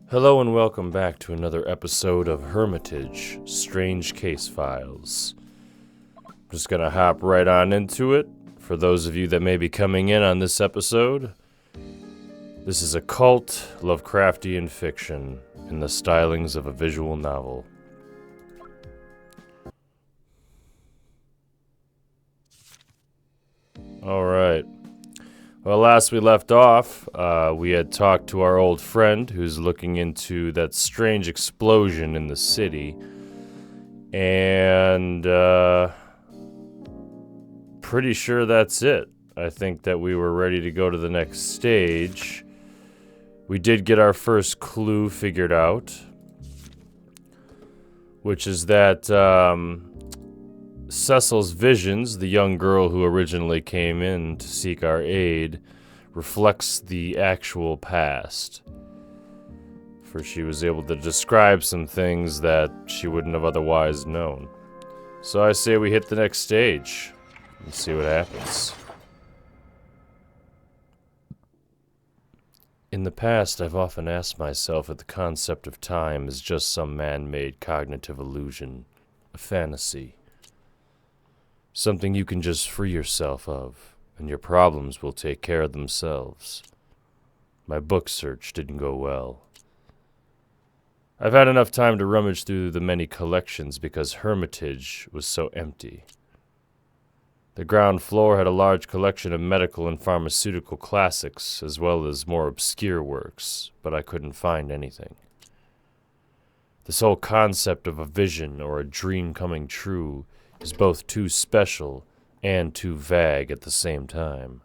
Hello and welcome back to another episode of Hermitage, Strange Case Files. I'm just gonna hop right on into it. For those of you that may be coming in on this episode, this is occult, Lovecraftian fiction in the stylings of a visual novel. Alright. Well, last we left off, we had talked to our old friend who's looking into that strange explosion in the city. And, pretty sure that's it. I think that we were ready to go to the next stage. We did get our first clue figured out, which is that, Cecil's visions, the young girl who originally came in to seek our aid, reflects the actual past. For she was able to describe some things that she wouldn't have otherwise known. So I say we hit the next stage and see what happens. In the past, I've often asked myself if the concept of time is just some man-made cognitive illusion, a fantasy. Something you can just free yourself of, and your problems will take care of themselves. My book search didn't go well. I've had enough time to rummage through the many collections because Hermitage was so empty. The ground floor had a large collection of medical and pharmaceutical classics, as well as more obscure works, but I couldn't find anything. This whole concept of a vision or a dream coming true is both too special and too vague at the same time.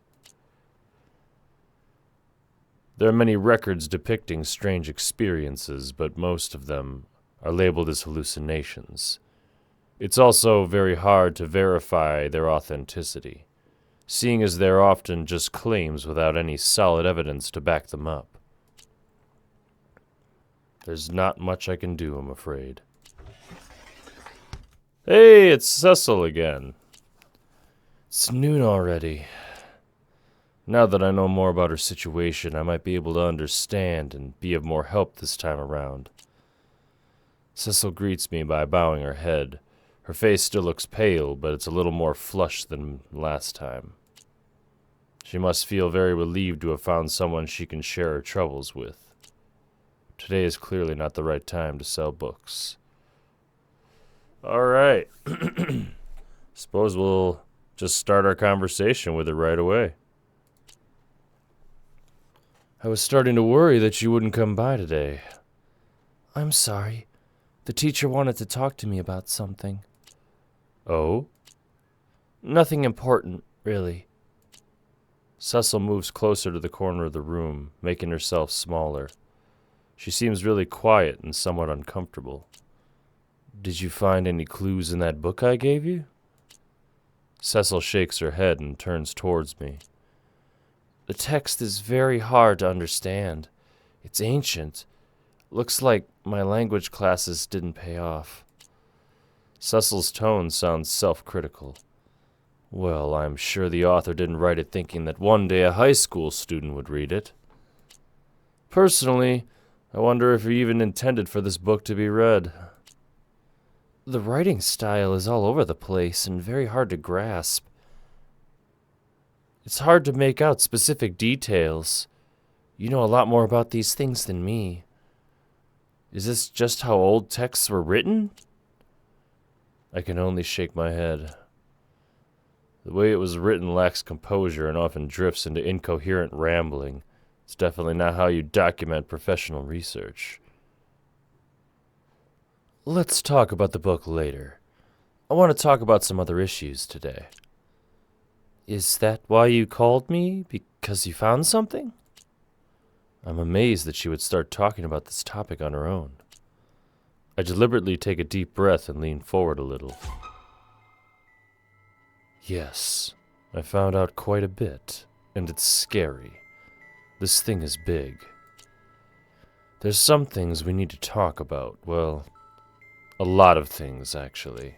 There are many records depicting strange experiences, but most of them are labeled as hallucinations. It's also very hard to verify their authenticity, seeing as they're often just claims without any solid evidence to back them up. There's not much I can do, I'm afraid. Hey, it's Cecil again. It's noon already. Now that I know more about her situation, I might be able to understand and be of more help this time around. Cecil greets me by bowing her head. Her face still looks pale, but it's a little more flushed than last time. She must feel very relieved to have found someone she can share her troubles with. Today is clearly not the right time to sell books. All right. Suppose we'll just start our conversation with it right away. I was starting to worry that you wouldn't come by today. I'm sorry. The teacher wanted to talk to me about something. Oh? Nothing important, really. Cecil moves closer to the corner of the room, making herself smaller. She seems really quiet and somewhat uncomfortable. Did you find any clues in that book I gave you? Cecil shakes her head and turns towards me. The text is very hard to understand. It's ancient. Looks like my language classes didn't pay off. Cecil's tone sounds self-critical. Well, I'm sure the author didn't write it thinking that one day a high school student would read it. Personally, I wonder if he even intended for this book to be read. The writing style is all over the place and very hard to grasp. It's hard to make out specific details. You know a lot more about these things than me. Is this just how old texts were written? I can only shake my head. The way it was written lacks composure and often drifts into incoherent rambling. It's definitely not how you document professional research. Let's talk about the book later. I want to talk about some other issues today. Is that why you called me? Because you found something? I'm amazed that she would start talking about this topic on her own. I deliberately take a deep breath and lean forward a little. Yes, I found out quite a bit, and it's scary. This thing is big. There's some things we need to talk about, well, a lot of things, actually.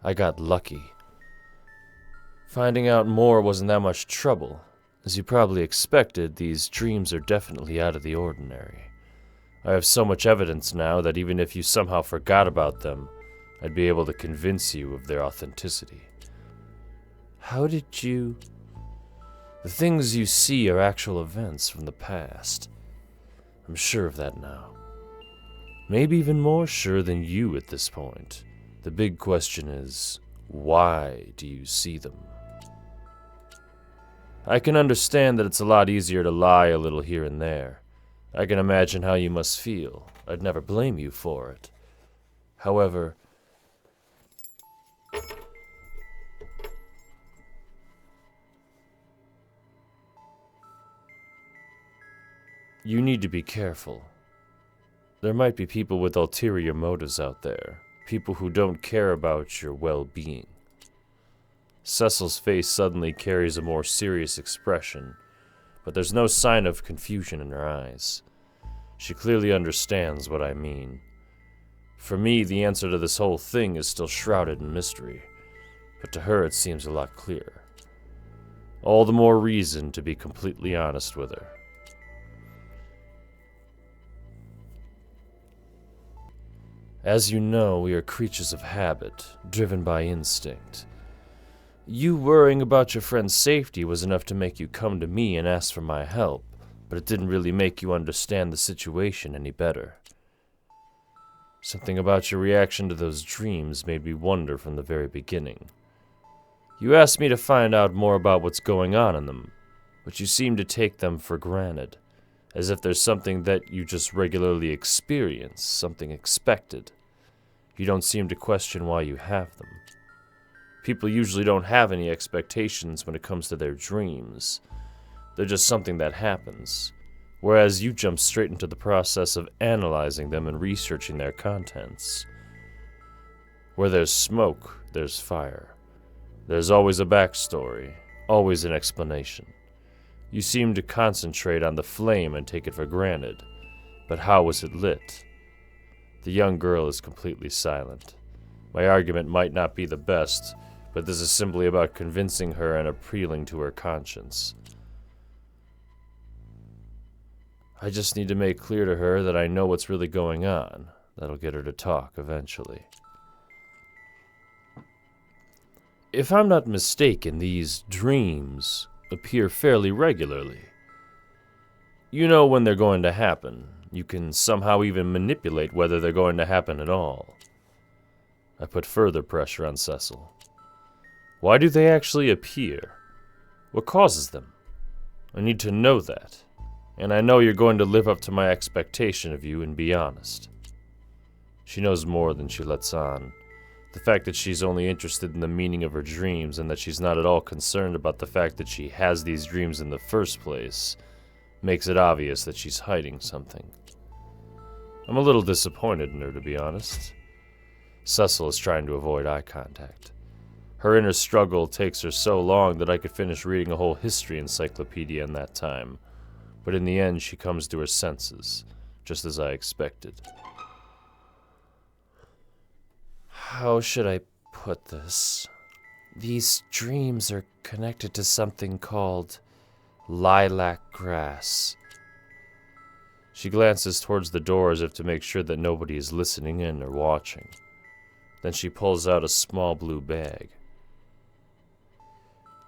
I got lucky. Finding out more wasn't that much trouble. As you probably expected, these dreams are definitely out of the ordinary. I have so much evidence now that even if you somehow forgot about them, I'd be able to convince you of their authenticity. How did you... The things you see are actual events from the past. I'm sure of that now. Maybe even more sure than you at this point. The big question is, why do you see them? I can understand that it's a lot easier to lie a little here and there. I can imagine how you must feel. I'd never blame you for it. However, you need to be careful. There might be people with ulterior motives out there, people who don't care about your well-being. Cecil's face suddenly carries a more serious expression, but there's no sign of confusion in her eyes. She clearly understands what I mean. For me, the answer to this whole thing is still shrouded in mystery, but to her it seems a lot clearer. All the more reason to be completely honest with her. As you know, we are creatures of habit, driven by instinct. You worrying about your friend's safety was enough to make you come to me and ask for my help, but it didn't really make you understand the situation any better. Something about your reaction to those dreams made me wonder from the very beginning. You asked me to find out more about what's going on in them, but you seem to take them for granted, as if there's something that you just regularly experience, something expected. You don't seem to question why you have them. People usually don't have any expectations when it comes to their dreams. They're just something that happens, whereas you jump straight into the process of analyzing them and researching their contents. Where there's smoke, there's fire. There's always a backstory, always an explanation. You seem to concentrate on the flame and take it for granted, but how was it lit? The young girl is completely silent. My argument might not be the best, but this is simply about convincing her and appealing to her conscience. I just need to make clear to her that I know what's really going on. That'll get her to talk eventually. If I'm not mistaken, these dreams appear fairly regularly. You know when they're going to happen. You can somehow even manipulate whether they're going to happen at all. I put further pressure on Cecil. Why do they actually appear? What causes them? I need to know that. And I know you're going to live up to my expectation of you and be honest. She knows more than she lets on. The fact that she's only interested in the meaning of her dreams and that she's not at all concerned about the fact that she has these dreams in the first place makes it obvious that she's hiding something. I'm a little disappointed in her, to be honest. Cecil is trying to avoid eye contact. Her inner struggle takes her so long that I could finish reading a whole history encyclopedia in that time. But in the end, she comes to her senses, just as I expected. How should I put this? These dreams are connected to something called lilac grass. She glances towards the door as if to make sure that nobody is listening in or watching. Then she pulls out a small blue bag.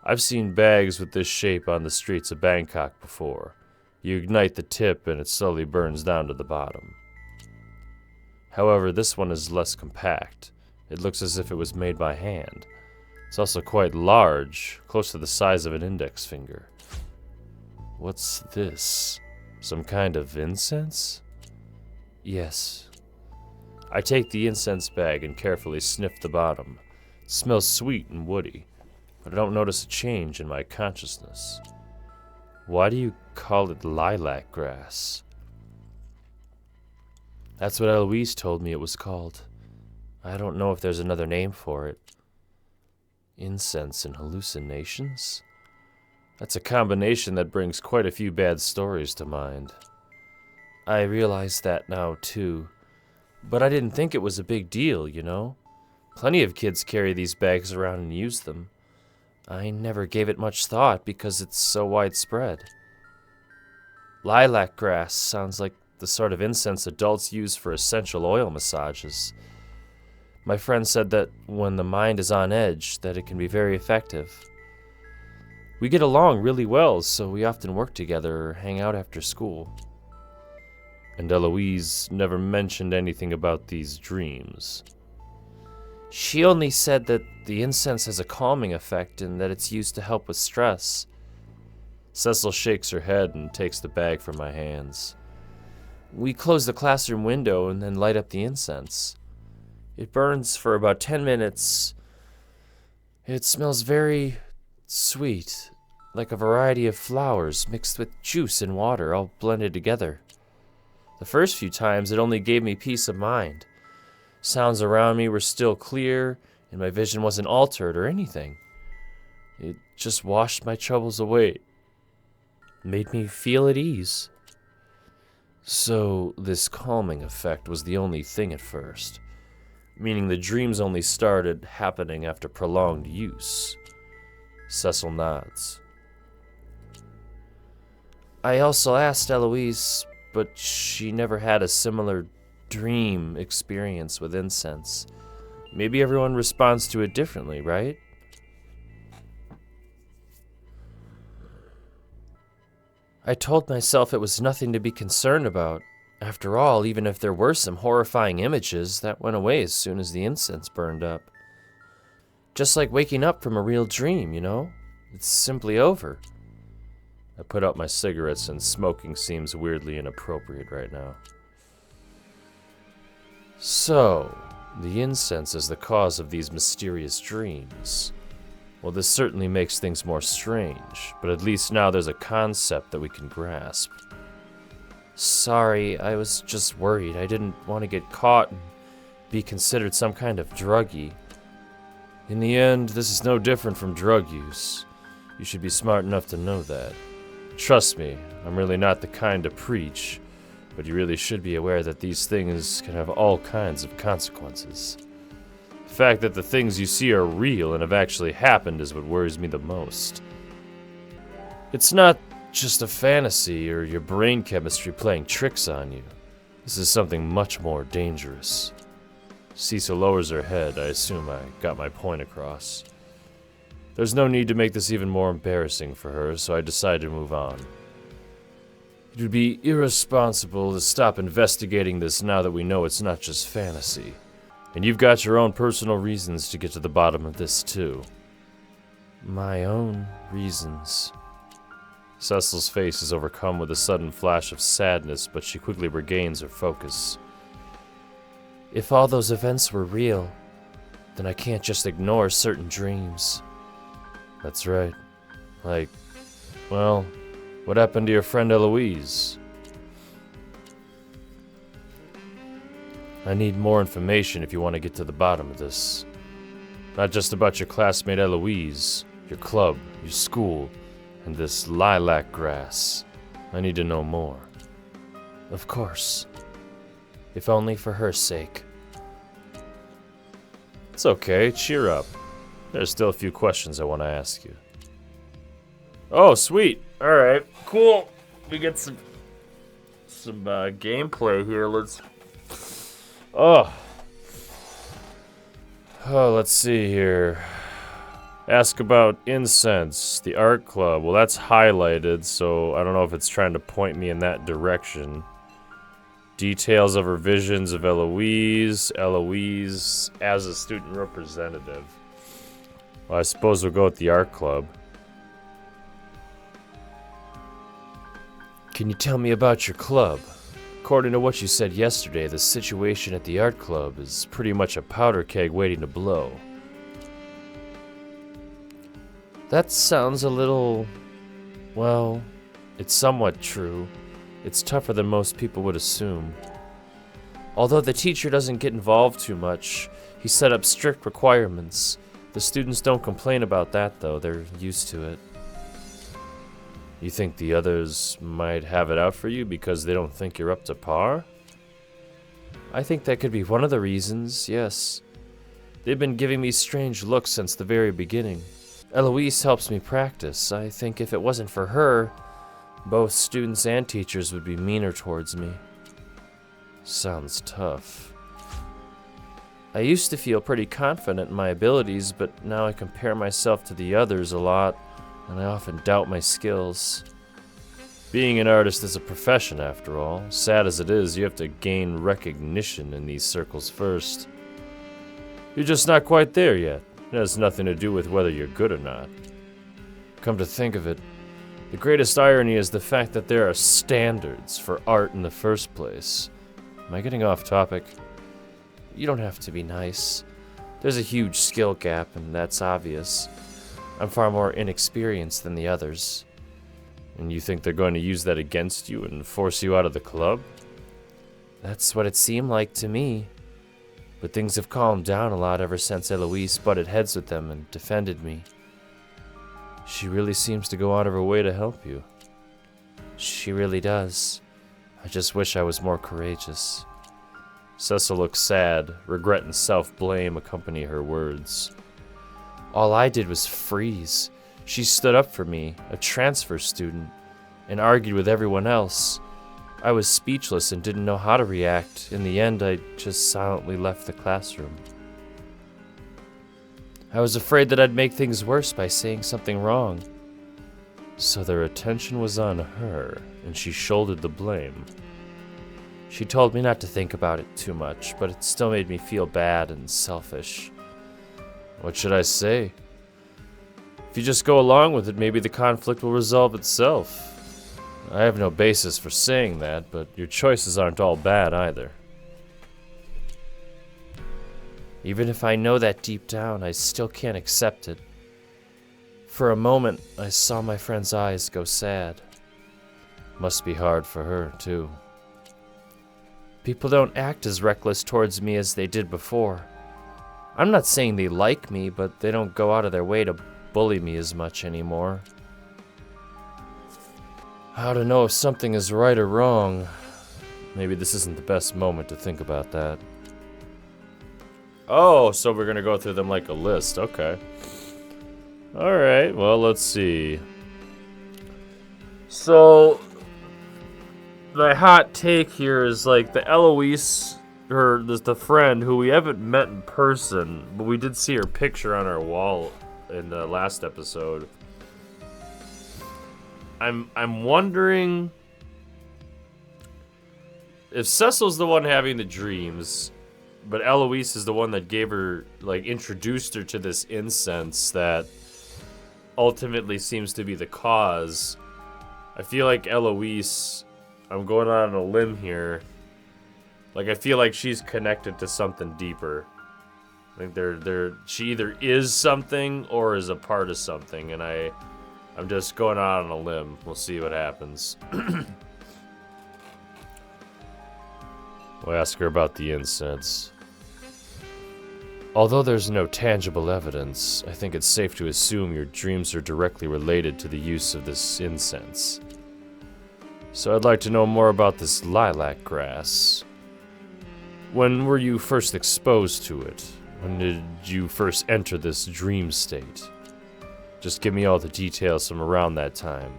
I've seen bags with this shape on the streets of Bangkok before. You ignite the tip and it slowly burns down to the bottom. However, this one is less compact. It looks as if it was made by hand. It's also quite large, close to the size of an index finger. What's this? Some kind of incense? Yes. I take the incense bag and carefully sniff the bottom. It smells sweet and woody, but I don't notice a change in my consciousness. Why do you call it lilac grass? That's what Eloise told me it was called. I don't know if there's another name for it. Incense and hallucinations? That's a combination that brings quite a few bad stories to mind. I realize that now, too. But I didn't think it was a big deal, you know? Plenty of kids carry these bags around and use them. I never gave it much thought because it's so widespread. Lilac grass sounds like the sort of incense adults use for essential oil massages. My friend said that when the mind is on edge, that it can be very effective. We get along really well, so we often work together or hang out after school. And Eloise never mentioned anything about these dreams. She only said that the incense has a calming effect and that it's used to help with stress. Cecil shakes her head and takes the bag from my hands. We close the classroom window and then light up the incense. It burns for about 10 minutes. It smells very sweet, like a variety of flowers mixed with juice and water all blended together. The first few times it only gave me peace of mind. Sounds around me were still clear, and my vision wasn't altered or anything. It just washed my troubles away. Made me feel at ease. So, this calming effect was the only thing at first, meaning the dreams only started happening after prolonged use. Cecil nods. I also asked Eloise, but she never had a similar dream experience with incense. Maybe everyone responds to it differently, right? I told myself it was nothing to be concerned about. After all, even if there were some horrifying images, that went away as soon as the incense burned up. Just like waking up from a real dream, you know? It's simply over. I put out my cigarettes, and smoking seems weirdly inappropriate right now. So, the incense is the cause of these mysterious dreams. Well, this certainly makes things more strange, but at least now there's a concept that we can grasp. Sorry, I was just worried. I didn't want to get caught and be considered some kind of druggie. In the end, this is no different from drug use. You should be smart enough to know that. Trust me, I'm really not the kind to preach, but you really should be aware that these things can have all kinds of consequences. The fact that the things you see are real and have actually happened is what worries me the most. It's not just a fantasy or your brain chemistry playing tricks on you. This is something much more dangerous. Cecil lowers her head. I assume I got my point across. There's no need to make this even more embarrassing for her, so I decide to move on. It would be irresponsible to stop investigating this now that we know it's not just fantasy. And you've got your own personal reasons to get to the bottom of this, too. My own reasons. Cecil's face is overcome with a sudden flash of sadness, but she quickly regains her focus. If all those events were real, then I can't just ignore certain dreams. That's right. Like, well, what happened to your friend Eloise? I need more information if you want to get to the bottom of this. Not just about your classmate Eloise, your club, your school, and this lilac grass. I need to know more. Of course. If only for her sake. It's okay, cheer up. There's still a few questions I want to ask you. Oh, sweet. Alright, cool. We get some gameplay here. Let's see here. Ask about incense, the art club. Well, that's highlighted, so I don't know if it's trying to point me in that direction. Details of her visions of Eloise as a student representative. Well, I suppose we'll go with the art club. Can you tell me about your club? According to what you said yesterday, the situation at the art club is pretty much a powder keg waiting to blow. That sounds a little... well, it's somewhat true. It's tougher than most people would assume. Although the teacher doesn't get involved too much, he set up strict requirements. The students don't complain about that, though. They're used to it. You think the others might have it out for you because they don't think you're up to par? I think that could be one of the reasons, yes. They've been giving me strange looks since the very beginning. Eloise helps me practice. I think if it wasn't for her, both students and teachers would be meaner towards me. Sounds tough. I used to feel pretty confident in my abilities, but now I compare myself to the others a lot, and I often doubt my skills. Being an artist is a profession, after all. Sad as it is, you have to gain recognition in these circles first. You're just not quite there yet. It has nothing to do with whether you're good or not. Come to think of it, the greatest irony is the fact that there are standards for art in the first place. Am I getting off topic? You don't have to be nice. There's a huge skill gap, and that's obvious. I'm far more inexperienced than the others. And you think they're going to use that against you and force you out of the club? That's what it seemed like to me. But things have calmed down a lot ever since Eloise butted heads with them and defended me. She really seems to go out of her way to help you. She really does. I just wish I was more courageous. Cecil looks sad. Regret and self-blame accompany her words. All I did was freeze. She stood up for me, a transfer student, and argued with everyone else. I was speechless and didn't know how to react. In the end, I just silently left the classroom. I was afraid that I'd make things worse by saying something wrong. So their attention was on her, and she shouldered the blame. She told me not to think about it too much, but it still made me feel bad and selfish. What should I say? If you just go along with it, maybe the conflict will resolve itself. I have no basis for saying that, but your choices aren't all bad either. Even if I know that deep down, I still can't accept it. For a moment, I saw my friend's eyes go sad. Must be hard for her, too. People don't act as reckless towards me as they did before. I'm not saying they like me, but they don't go out of their way to bully me as much anymore. How to know if something is right or wrong? Maybe this isn't the best moment to think about that. Oh, so we're gonna go through them like a list. Okay. Alright, well, let's see. So, the hot take here is like the Eloise, the friend who we haven't met in person, but we did see her picture on our wall in the last episode. I'm wondering if Cecil's the one having the dreams, but Eloise is the one that gave her, like, introduced her to this incense that ultimately seems to be the cause. I feel like Eloise, I'm going on a limb here, like, I feel like she's connected to something deeper. I think she either is something or is a part of something, and I'm just going out on a limb. We'll see what happens. We'll ask her about the incense. Although there's no tangible evidence, I think it's safe to assume your dreams are directly related to the use of this incense. So I'd like to know more about this lilac grass. When were you first exposed to it? When did you first enter this dream state? Just give me all the details from around that time.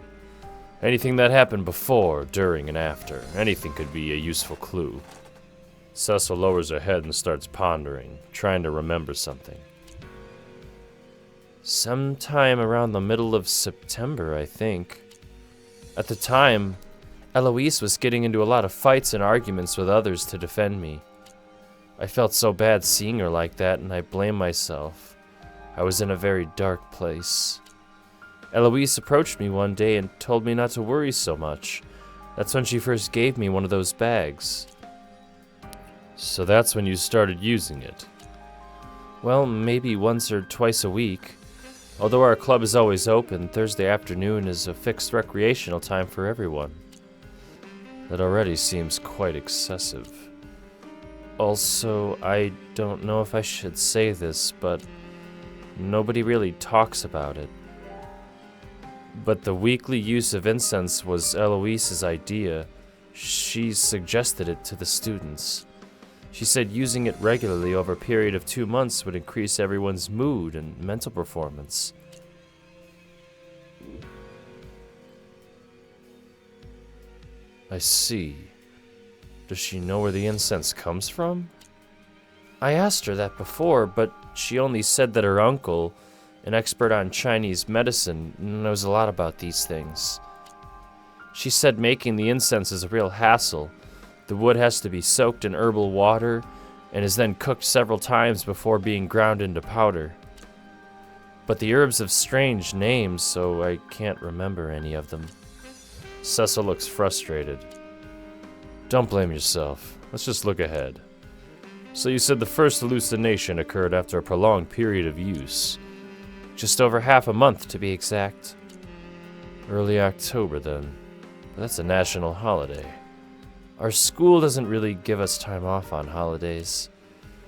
Anything that happened before, during, and after. Anything could be a useful clue. Cecil lowers her head and starts pondering, trying to remember something. Sometime around the middle of September, I think. At the time, Eloise was getting into a lot of fights and arguments with others to defend me. I felt so bad seeing her like that, and I blamed myself. I was in a very dark place. Eloise approached me one day and told me not to worry so much. That's when she first gave me one of those bags. So that's when you started using it? Well, maybe once or twice a week. Although our club is always open, Thursday afternoon is a fixed recreational time for everyone. That already seems quite excessive. Also, I don't know if I should say this, but nobody really talks about it. But the weekly use of incense was Eloise's idea. She suggested it to the students. She said using it regularly over a period of 2 months would increase everyone's mood and mental performance. I see. Does she know where the incense comes from? I asked her that before, but she only said that her uncle, an expert on Chinese medicine, knows a lot about these things. She said making the incense is a real hassle. The wood has to be soaked in herbal water and is then cooked several times before being ground into powder. But the herbs have strange names, so I can't remember any of them. Cecil looks frustrated. Don't blame yourself. Let's just look ahead. So you said the first hallucination occurred after a prolonged period of use. Just over half a month, to be exact. Early October, then. But that's a national holiday. Our school doesn't really give us time off on holidays.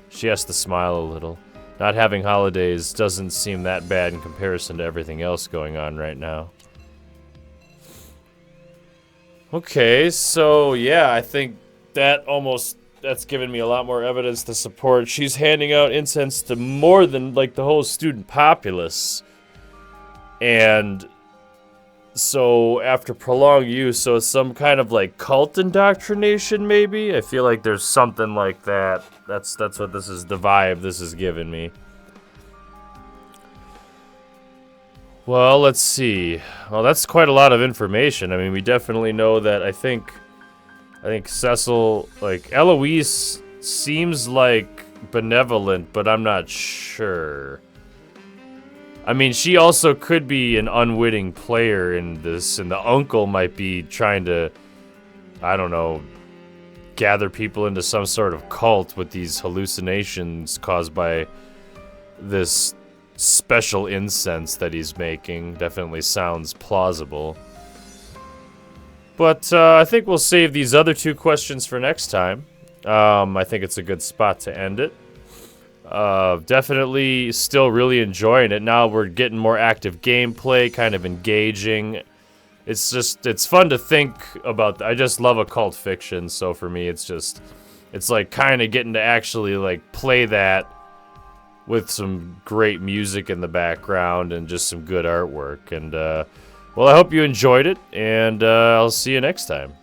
She has to smile a little. Not having holidays doesn't seem that bad in comparison to everything else going on right now. Okay, so yeah, I think that's given me a lot more evidence to support. She's handing out incense to more than like the whole student populace. And so after prolonged use, so it's some kind of like cult indoctrination maybe? I feel like there's something like that. That's what this is, the vibe this is giving me. Well, let's see. Well, that's quite a lot of information. I mean, we definitely know that I think Cecil, like, Eloise seems like benevolent, but I'm not sure. I mean, she also could be an unwitting player in this, and the uncle might be trying to, I don't know, gather people into some sort of cult with these hallucinations caused by this special incense that he's making. Definitely sounds plausible. But I think we'll save these other two questions for next time. I think it's a good spot to end it. Definitely still really enjoying it. Now we're getting more active gameplay, kind of engaging. It's fun to think about. I just love occult fiction, so for me it's like kind of getting to actually like play that with some great music in the background and just some good artwork. And well, I hope you enjoyed it, and I'll see you next time.